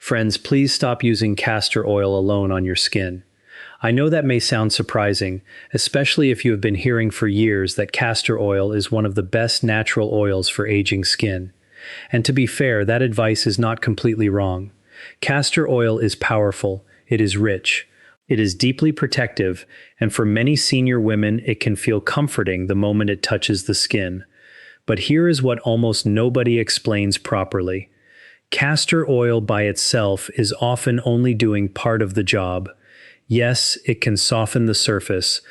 Friends, please stop using castor oil alone on your skin. I know that may sound surprising, especially if you have been hearing for years that castor oil is one of the best natural oils for aging skin. And to be fair, that advice is not completely wrong. Castor oil is powerful, it is rich, it is deeply protective, and for many senior women, it can feel comforting the moment it touches the skin. But here is what almost nobody explains properly. Castor oil by itself is often only doing part of the job. Yes, it can soften the surface.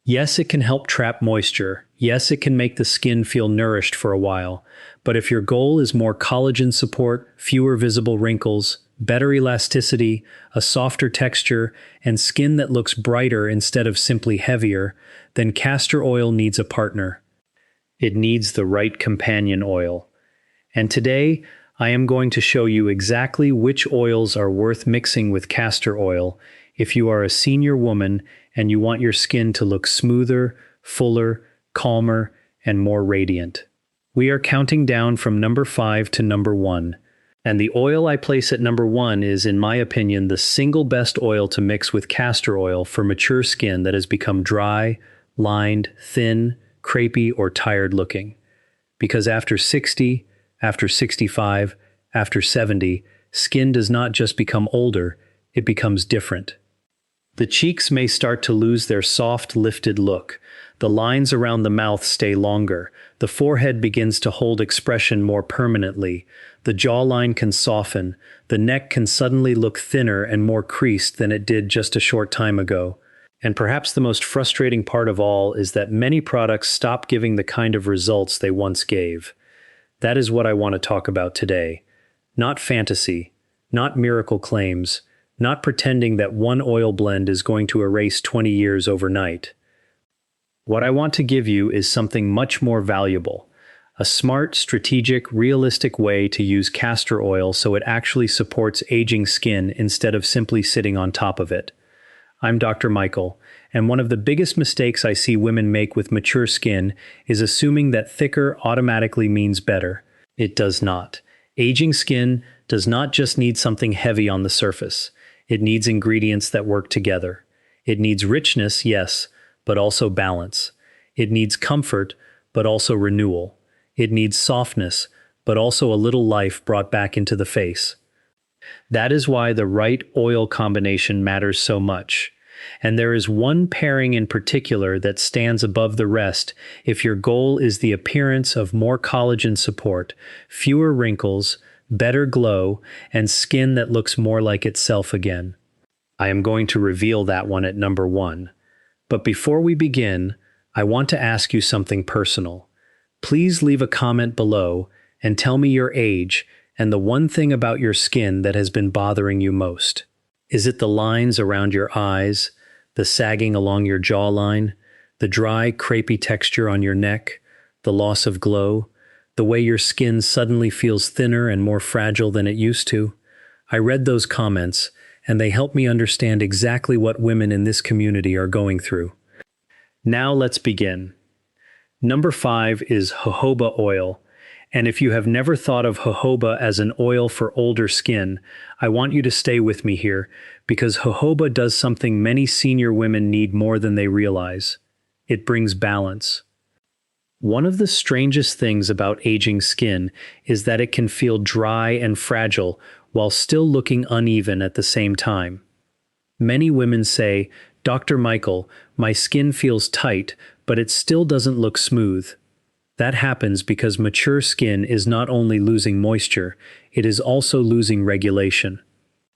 Yes, it can help trap moisture. Yes, it can make the skin feel nourished for a while. But if your goal is more collagen support, fewer visible wrinkles, better elasticity, a softer texture, and skin that looks brighter instead of simply heavier, then castor oil needs a partner. It needs the right companion oil. And today, I am going to show you exactly which oils are worth mixing with castor oil if you are a senior woman and you want your skin to look smoother, fuller, calmer, and more radiant. We are counting down from number 5 to number 1. And the oil I place at number 1 is, in my opinion, the single best oil to mix with castor oil for mature skin that has become dry, lined, thin, crepey, or tired looking. Because after 60, after 65, after 70, skin does not just become older, it becomes different. The cheeks may start to lose their soft, lifted look. The lines around the mouth stay longer. The forehead begins to hold expression more permanently. The jawline can soften. The neck can suddenly look thinner and more creased than it did just a short time ago. And perhaps the most frustrating part of all is that many products stop giving the kind of results they once gave. That is what I want to talk about today. Not fantasy, not miracle claims, not pretending that one oil blend is going to erase 20 years overnight. What I want to give you is something much more valuable, a smart, strategic, realistic way to use castor oil so it actually supports aging skin instead of simply sitting on top of it. I'm Dr. Michael, and one of the biggest mistakes I see women make with mature skin is assuming that thicker automatically means better. It does not. Aging skin does not just need something heavy on the surface. It needs ingredients that work together. It needs richness, yes, but also balance. It needs comfort, but also renewal. It needs softness, but also a little life brought back into the face. That is why the right oil combination matters so much. And there is one pairing in particular that stands above the rest if your goal is the appearance of more collagen support, fewer wrinkles, better glow, and skin that looks more like itself again. I am going to reveal that one at number 1. But before we begin, I want to ask you something personal. Please leave a comment below and tell me your age and the one thing about your skin that has been bothering you most. Is it the lines around your eyes, the sagging along your jawline, the dry, crepey texture on your neck, the loss of glow, the way your skin suddenly feels thinner and more fragile than it used to? I read those comments, and they help me understand exactly what women in this community are going through. Now let's begin. Number 5 is jojoba oil. And if you have never thought of jojoba as an oil for older skin, I want you to stay with me here, because jojoba does something many senior women need more than they realize. It brings balance. One of the strangest things about aging skin is that it can feel dry and fragile while still looking uneven at the same time. Many women say, "Dr. Michael, my skin feels tight, but it still doesn't look smooth." That happens because mature skin is not only losing moisture, it is also losing regulation.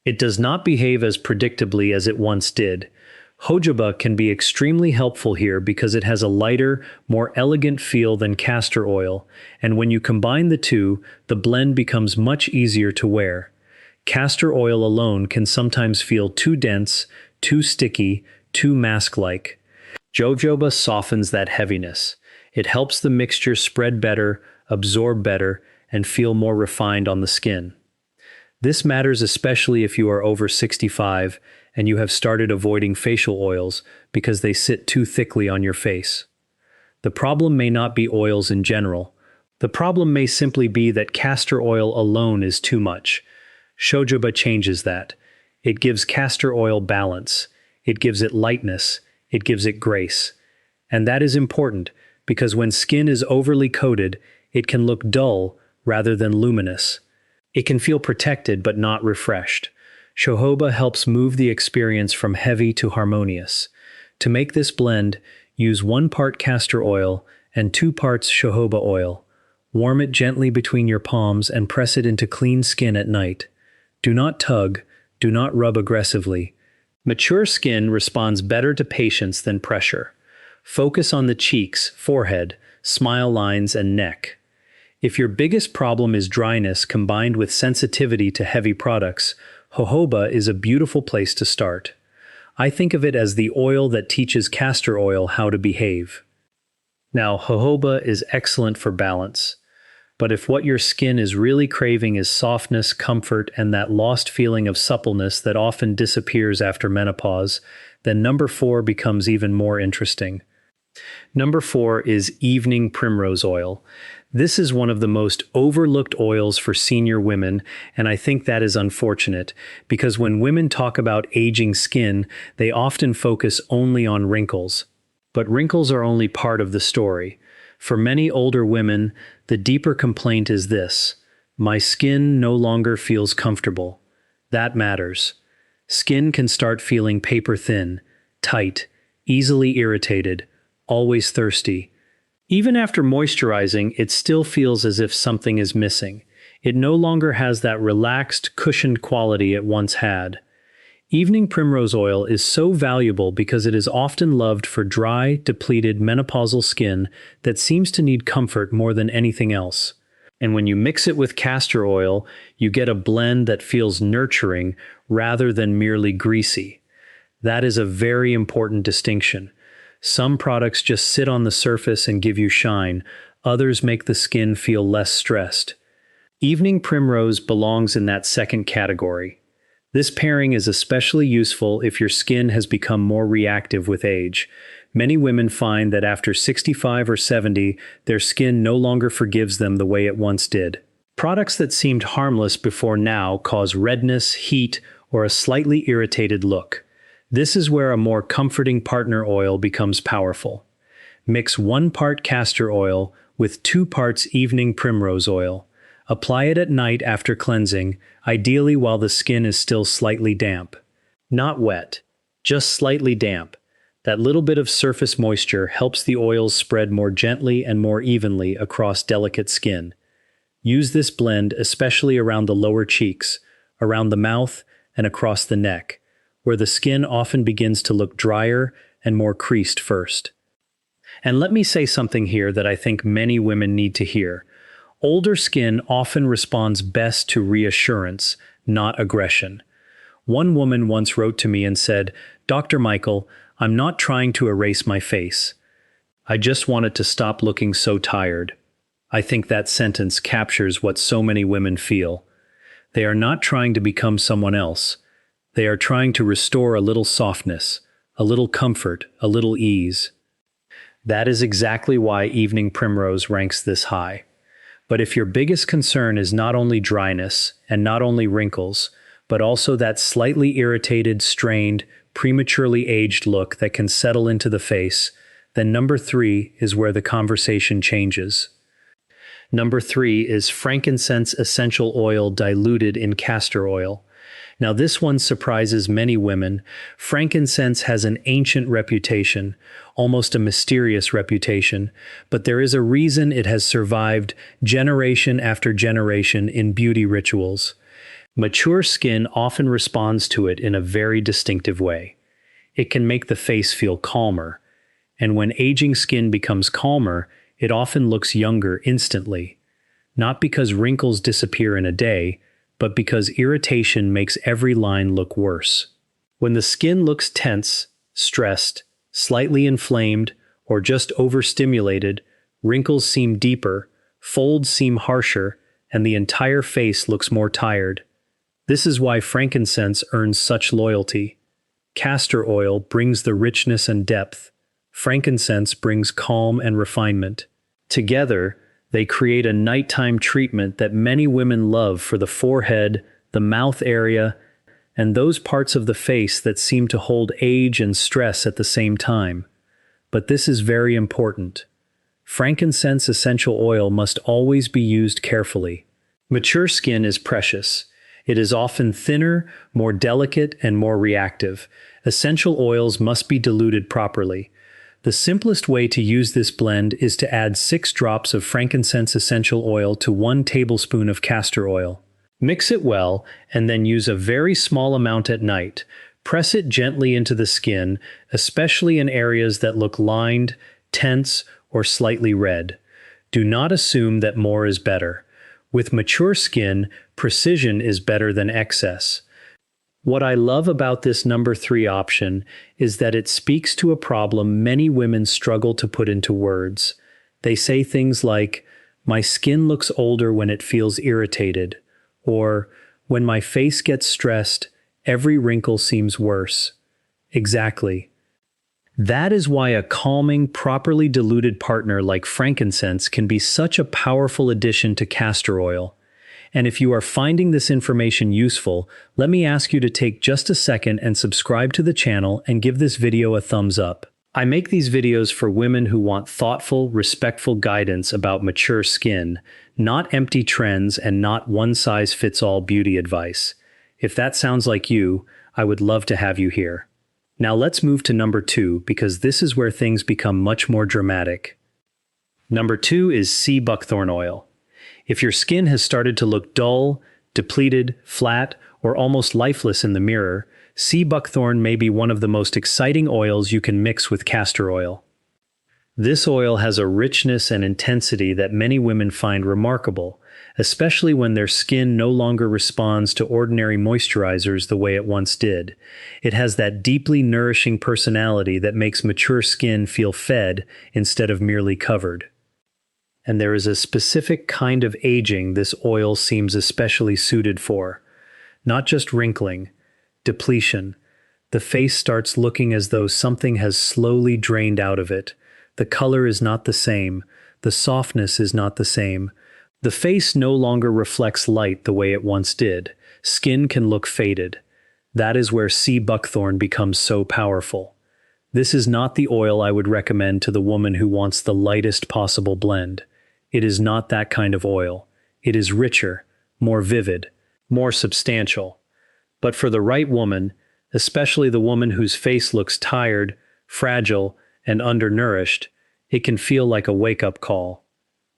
It does not behave as predictably as it once did. Jojoba can be extremely helpful here because it has a lighter, more elegant feel than castor oil, and when you combine the two, the blend becomes much easier to wear. Castor oil alone can sometimes feel too dense, too sticky, too mask-like. Jojoba softens that heaviness. It helps the mixture spread better, absorb better, and feel more refined on the skin. This matters especially if you are over 65 and you have started avoiding facial oils because they sit too thickly on your face. The problem may not be oils in general. The problem may simply be that castor oil alone is too much. Jojoba changes that. It gives castor oil balance. It gives it lightness. It gives it grace. And that is important because when skin is overly coated, it can look dull rather than luminous. It can feel protected but not refreshed. Jojoba helps move the experience from heavy to harmonious. To make this blend, use 1 part castor oil and 2 parts jojoba oil. Warm it gently between your palms and press it into clean skin at night. Do not tug, do not rub aggressively. Mature skin responds better to patience than pressure. Focus on the cheeks, forehead, smile lines, and neck. If your biggest problem is dryness combined with sensitivity to heavy products, jojoba is a beautiful place to start. I think of it as the oil that teaches castor oil how to behave. Now, jojoba is excellent for balance. But if what your skin is really craving is softness, comfort, and that lost feeling of suppleness that often disappears after menopause, then number 4 becomes even more interesting. Number 4 is evening primrose oil. This is one of the most overlooked oils for senior women, and I think that is unfortunate, because when women talk about aging skin, they often focus only on wrinkles. But wrinkles are only part of the story. For many older women, the deeper complaint is this: my skin no longer feels comfortable. That matters. Skin can start feeling paper thin, tight, easily irritated, always thirsty. Even after moisturizing, it still feels as if something is missing. It no longer has that relaxed, cushioned quality it once had. Evening primrose oil is so valuable because it is often loved for dry, depleted menopausal skin that seems to need comfort more than anything else. And when you mix it with castor oil, you get a blend that feels nurturing rather than merely greasy. That is a very important distinction. Some products just sit on the surface and give you shine. Others make the skin feel less stressed. Evening primrose belongs in that second category. This pairing is especially useful if your skin has become more reactive with age. Many women find that after 65 or 70, their skin no longer forgives them the way it once did. Products that seemed harmless before now cause redness, heat, or a slightly irritated look. This is where a more comforting partner oil becomes powerful. Mix 1 part castor oil with 2 parts evening primrose oil. Apply it at night after cleansing, ideally while the skin is still slightly damp. Not wet, just slightly damp. That little bit of surface moisture helps the oils spread more gently and more evenly across delicate skin. Use this blend especially around the lower cheeks, around the mouth, and across the neck, where the skin often begins to look drier and more creased first. And let me say something here that I think many women need to hear. Older skin often responds best to reassurance, not aggression. One woman once wrote to me and said, "Dr. Michael, I'm not trying to erase my face. I just wanted to stop looking so tired." I think that sentence captures what so many women feel. They are not trying to become someone else. They are trying to restore a little softness, a little comfort, a little ease. That is exactly why evening primrose ranks this high. But if your biggest concern is not only dryness and not only wrinkles, but also that slightly irritated, strained, prematurely aged look that can settle into the face, then number 3 is where the conversation changes. Number 3 is frankincense essential oil diluted in castor oil. Now this one surprises many women. Frankincense has an ancient reputation, almost a mysterious reputation, but there is a reason it has survived generation after generation in beauty rituals. Mature skin often responds to it in a very distinctive way. It can make the face feel calmer, and when aging skin becomes calmer, it often looks younger instantly. Not because wrinkles disappear in a day, but because irritation makes every line look worse. When the skin looks tense, stressed, slightly inflamed, or just overstimulated, wrinkles seem deeper, folds seem harsher, and the entire face looks more tired. This is why frankincense earns such loyalty. Castor oil brings the richness and depth. Frankincense brings calm and refinement. Together, they create a nighttime treatment that many women love for the forehead, the mouth area, and those parts of the face that seem to hold age and stress at the same time. But this is very important. Frankincense essential oil must always be used carefully. Mature skin is precious. It is often thinner, more delicate, and more reactive. Essential oils must be diluted properly. The simplest way to use this blend is to add 6 drops of frankincense essential oil to 1 tablespoon of castor oil. Mix it well, and then use a very small amount at night. Press it gently into the skin, especially in areas that look lined, tense, or slightly red. Do not assume that more is better. With mature skin, precision is better than excess. What I love about this number 3 option is that it speaks to a problem many women struggle to put into words. They say things like, "My skin looks older when it feels irritated," or "When my face gets stressed, every wrinkle seems worse." Exactly. That is why a calming, properly diluted partner like frankincense can be such a powerful addition to castor oil. And if you are finding this information useful, let me ask you to take just a second and subscribe to the channel and give this video a thumbs up. I make these videos for women who want thoughtful, respectful guidance about mature skin, not empty trends and not one-size-fits-all beauty advice. If that sounds like you, I would love to have you here. Now let's move to number 2, because this is where things become much more dramatic. Number 2 is sea buckthorn oil. If your skin has started to look dull, depleted, flat, or almost lifeless in the mirror, sea buckthorn may be one of the most exciting oils you can mix with castor oil. This oil has a richness and intensity that many women find remarkable, especially when their skin no longer responds to ordinary moisturizers the way it once did. It has that deeply nourishing personality that makes mature skin feel fed instead of merely covered. And there is a specific kind of aging this oil seems especially suited for. Not just wrinkling, depletion. The face starts looking as though something has slowly drained out of it. The color is not the same. The softness is not the same. The face no longer reflects light the way it once did. Skin can look faded. That is where sea buckthorn becomes so powerful. This is not the oil I would recommend to the woman who wants the lightest possible blend. It is not that kind of oil. It is richer, more vivid, more substantial. But for the right woman, especially the woman whose face looks tired, fragile, and undernourished, it can feel like a wake-up call.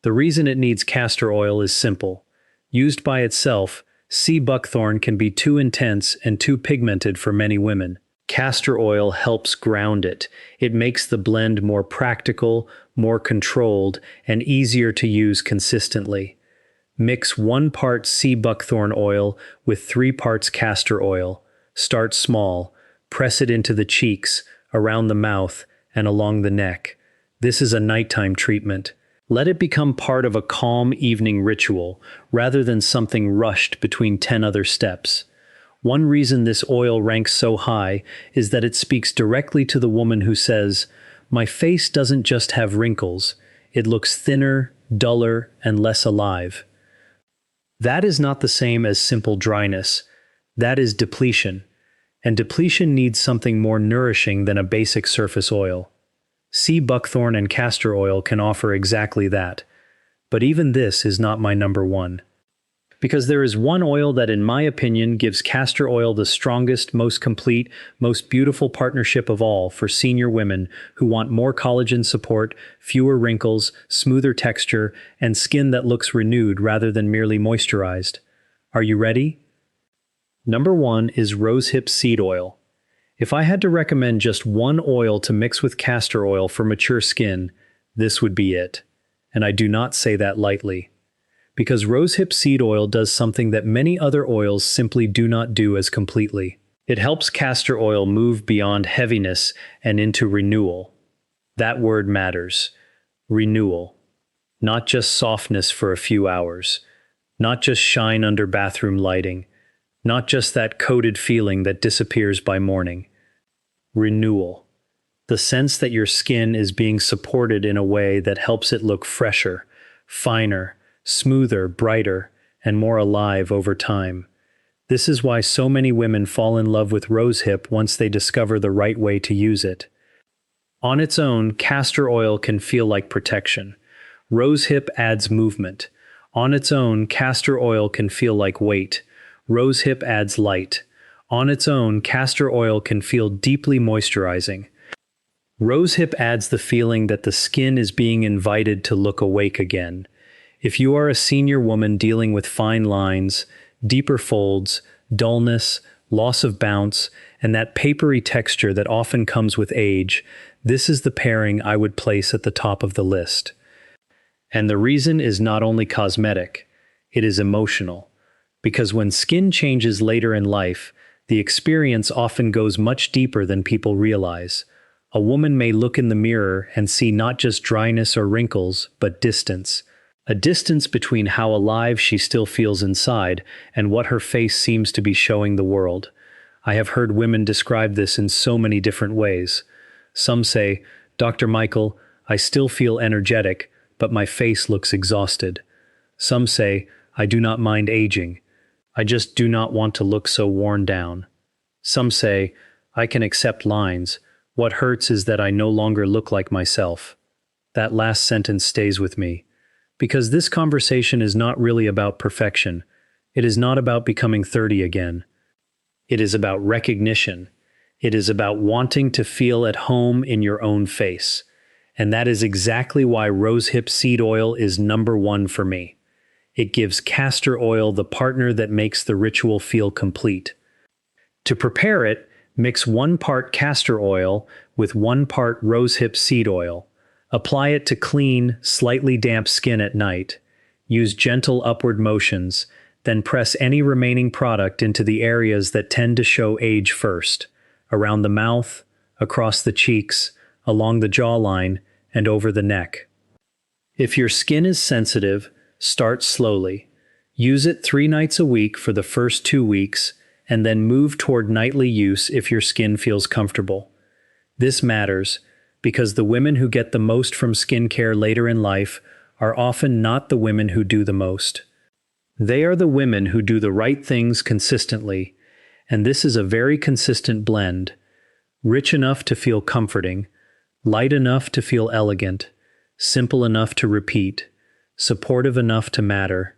The reason it needs castor oil is simple. Used by itself, sea buckthorn can be too intense and too pigmented for many women. Castor oil helps ground it. It makes the blend more practical, more controlled, and easier to use consistently. Mix 1 part sea buckthorn oil with 3 parts castor oil. Start small. Press it into the cheeks, around the mouth, and along the neck. This is a nighttime treatment. Let it become part of a calm evening ritual, rather than something rushed between 10 other steps. One reason this oil ranks so high is that it speaks directly to the woman who says, "My face doesn't just have wrinkles, it looks thinner, duller, and less alive." That is not the same as simple dryness. That is depletion. And depletion needs something more nourishing than a basic surface oil. Sea buckthorn and castor oil can offer exactly that. But even this is not my number 1. Because there is one oil that, in my opinion, gives castor oil the strongest, most complete, most beautiful partnership of all for senior women who want more collagen support, fewer wrinkles, smoother texture, and skin that looks renewed rather than merely moisturized. Are you ready? Number 1 is Rosehip seed oil. If I had to recommend just one oil to mix with castor oil for mature skin, this would be it. And I do not say that lightly. Because rosehip seed oil does something that many other oils simply do not do as completely. It helps castor oil move beyond heaviness and into renewal. That word matters. Renewal. Not just softness for a few hours. Not just shine under bathroom lighting. Not just that coated feeling that disappears by morning. Renewal. The sense that your skin is being supported in a way that helps it look fresher, finer, smoother, brighter, and more alive over time. This is why so many women fall in love with Rosehip once they discover the right way to use it. On its own, castor oil can feel like protection. Rosehip adds movement. On its own, castor oil can feel like weight. Rosehip adds light. On its own, castor oil can feel deeply moisturizing. Rosehip adds the feeling that the skin is being invited to look awake again. If you are a senior woman dealing with fine lines, deeper folds, dullness, loss of bounce, and that papery texture that often comes with age, this is the pairing I would place at the top of the list. And the reason is not only cosmetic, it is emotional. Because when skin changes later in life, the experience often goes much deeper than people realize. A woman may look in the mirror and see not just dryness or wrinkles, but distance. A distance between how alive she still feels inside and what her face seems to be showing the world. I have heard women describe this in so many different ways. Some say, "Dr. Michael, I still feel energetic, but my face looks exhausted." Some say, "I do not mind aging. I just do not want to look so worn down." Some say, "I can accept lines. What hurts is that I no longer look like myself." That last sentence stays with me. Because this conversation is not really about perfection. It is not about becoming 30 again. It is about recognition. It is about wanting to feel at home in your own face. And that is exactly why Rosehip seed oil is number one for me. It gives castor oil the partner that makes the ritual feel complete. To prepare it, mix 1 part castor oil with 1 part rosehip seed oil. Apply it to clean, slightly damp skin at night. Use gentle upward motions, then press any remaining product into the areas that tend to show age first, around the mouth, across the cheeks, along the jawline, and over the neck. If your skin is sensitive, start slowly. Use it 3 nights a week for the first 2 weeks, and then move toward nightly use if your skin feels comfortable. This matters because the women who get the most from skincare later in life are often not the women who do the most. They are the women who do the right things consistently, and this is a very consistent blend, rich enough to feel comforting, light enough to feel elegant, simple enough to repeat, supportive enough to matter.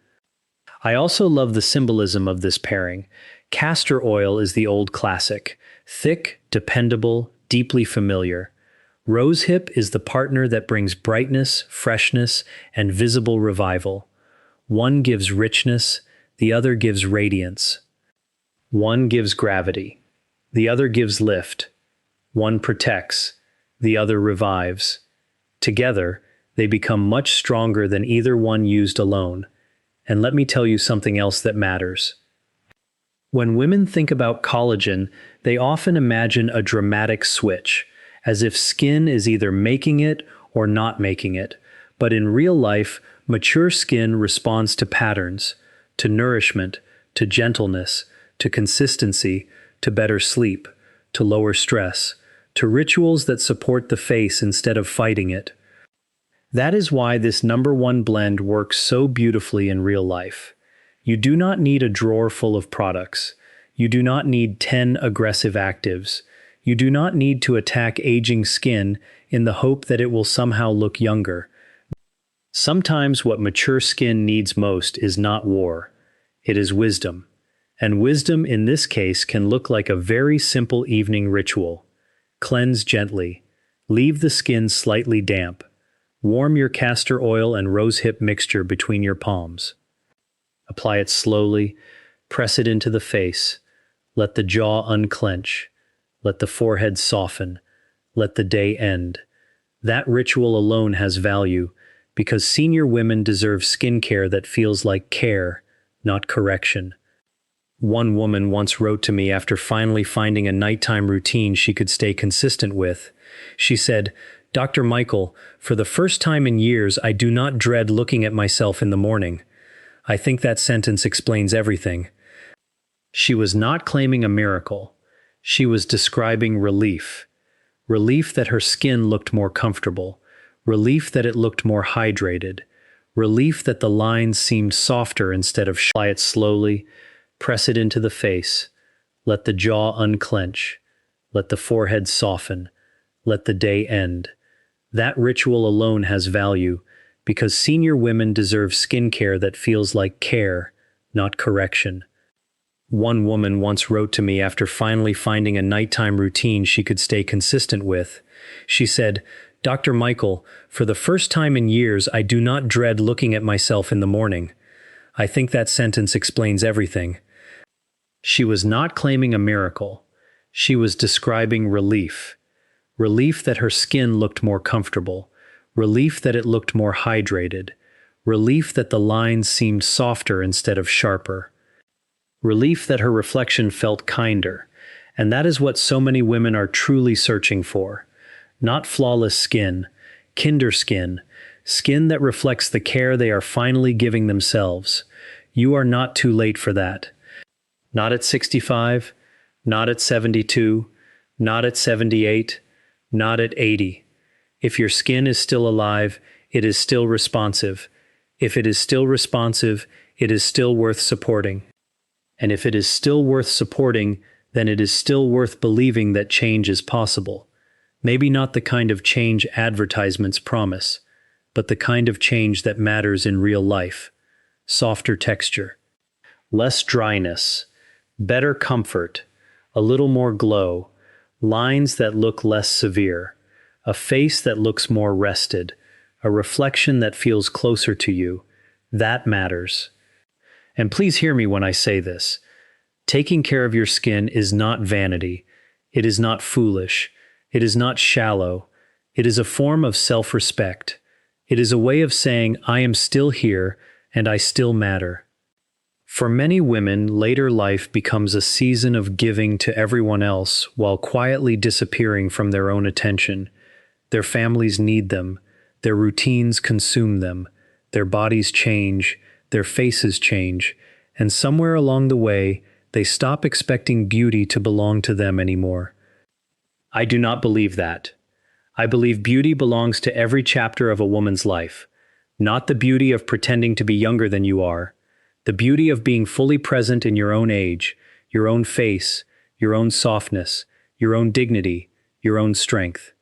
I also love the symbolism of this pairing. Castor oil is the old classic, thick, dependable, deeply familiar. Rosehip is the partner that brings brightness, freshness, and visible revival. One gives richness, the other gives radiance. One gives gravity, the other gives lift. One protects, the other revives. Together, they become much stronger than either one used alone. And let me tell you something else that matters. When women think about collagen, they often imagine a dramatic switch, as if skin is either making it or not making it. But in real life, mature skin responds to patterns, to nourishment, to gentleness, to consistency, to better sleep, to lower stress, to rituals that support the face instead of fighting it. That is why this number one blend works so beautifully in real life. You do not need a drawer full of products. You do not need 10 aggressive actives. You do not need to attack aging skin in the hope that it will somehow look younger. Sometimes what mature skin needs most is not war. It is wisdom. And wisdom in this case can look like a very simple evening ritual. Cleanse gently. Leave the skin slightly damp. Warm your castor oil and rosehip mixture between your palms. Apply it slowly. Press it into the face. Let the jaw unclench. Let the forehead soften. Let the day end. That ritual alone has value because senior women deserve skincare that feels like care, not correction. One woman once wrote to me after finally finding a nighttime routine she could stay consistent with. She said, "Dr. Michael, for the first time in years, I do not dread looking at myself in the morning." I think that sentence explains everything. She was not claiming a miracle. She was describing relief. Relief that her skin looked more comfortable. Relief that it looked more hydrated. Relief that the lines seemed softer instead of apply it slowly. Press it into the face. Let the jaw unclench. Let the forehead soften. Let the day end. That ritual alone has value because senior women deserve skincare that feels like care, not correction. One woman once wrote to me after finally finding a nighttime routine she could stay consistent with. She said, "Dr. Michael, for the first time in years, I do not dread looking at myself in the morning." I think that sentence explains everything. She was not claiming a miracle. She was describing relief. Relief that her skin looked more comfortable. Relief that it looked more hydrated. Relief that the lines seemed softer instead of sharper. Relief that her reflection felt kinder. And that is what so many women are truly searching for. Not flawless skin, kinder skin, skin that reflects the care they are finally giving themselves. You are not too late for that. Not at 65, not at 72, not at 78, not at 80. If your skin is still alive, it is still responsive. If it is still responsive, it is still worth supporting. And if it is still worth supporting, then it is still worth believing that change is possible. Maybe not the kind of change advertisements promise, but the kind of change that matters in real life. Softer texture, less dryness, better comfort, a little more glow, lines that look less severe, a face that looks more rested, a reflection that feels closer to you. That matters. And please hear me when I say this. Taking care of your skin is not vanity. It is not foolish. It is not shallow. It is a form of self-respect. It is a way of saying, I am still here and I still matter. For many women, later life becomes a season of giving to everyone else while quietly disappearing from their own attention. Their families need them. Their routines consume them. Their bodies change. Their faces change. And somewhere along the way, they stop expecting beauty to belong to them anymore. I do not believe that. I believe beauty belongs to every chapter of a woman's life, not the beauty of pretending to be younger than you are, the beauty of being fully present in your own age, your own face, your own softness, your own dignity, your own strength.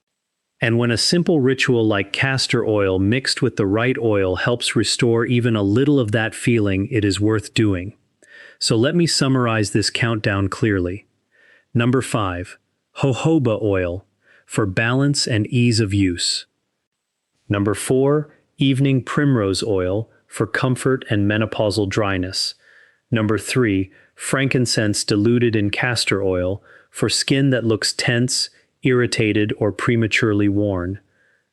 And when a simple ritual like castor oil mixed with the right oil helps restore even a little of that feeling, it is worth doing. So let me summarize this countdown clearly. Number 5, jojoba oil, for balance and ease of use. Number 4, evening primrose oil, for comfort and menopausal dryness. Number 3, frankincense diluted in castor oil, for skin that looks tense, irritated, or prematurely worn.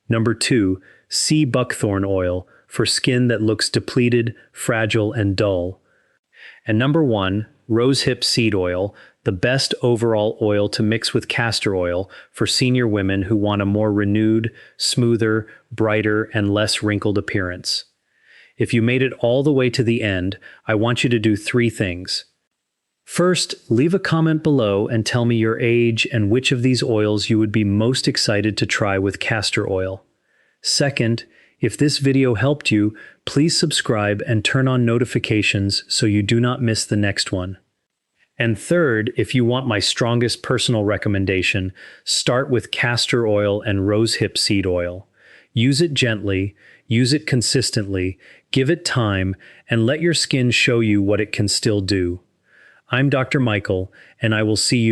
Number 2, sea buckthorn oil, for skin that looks depleted, fragile, and dull. And number 1, rosehip seed oil, the best overall oil to mix with castor oil for senior women who want a more renewed, smoother, brighter, and less wrinkled appearance. If you made it all the way to the end, I want you to do 3 things. First, leave a comment below and tell me your age and which of these oils you would be most excited to try with castor oil. Second, if this video helped you, please subscribe and turn on notifications so you do not miss the next one. And third, if you want my strongest personal recommendation, start with castor oil and rosehip seed oil. Use it gently, use it consistently, give it time, and let your skin show you what it can still do. I'm Dr. Michael, and I will see you